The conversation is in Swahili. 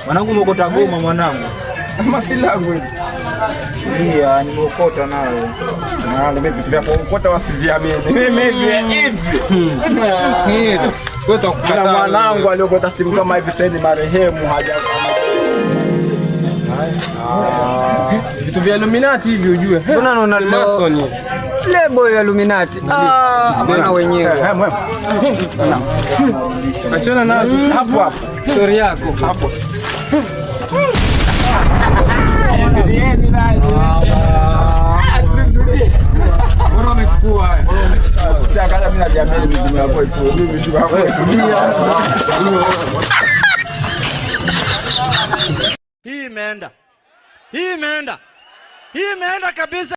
Mwanangu umeokota goma mwanangu. Kama si langu hili. Ndio, nimeokota nayo. Na ndio vitu vya kuokota wasiviamini. Mimi hivi. Wewe utakukataa. Mwanangu aliokota simu kama hivi sasa ni marehemu vitu vya Illuminati hivi ujue. Mbona unaona Mason? Lebo ya Illuminati. Bwana wenyewe. Achana nazo hapo. Story yako Hapo. Mbona umechukua haya? Sasa kama mimi najiamini mizimu yako ipo. Mimi mizimu yako ipo. Hii imeenda. Hii imeenda kabisa.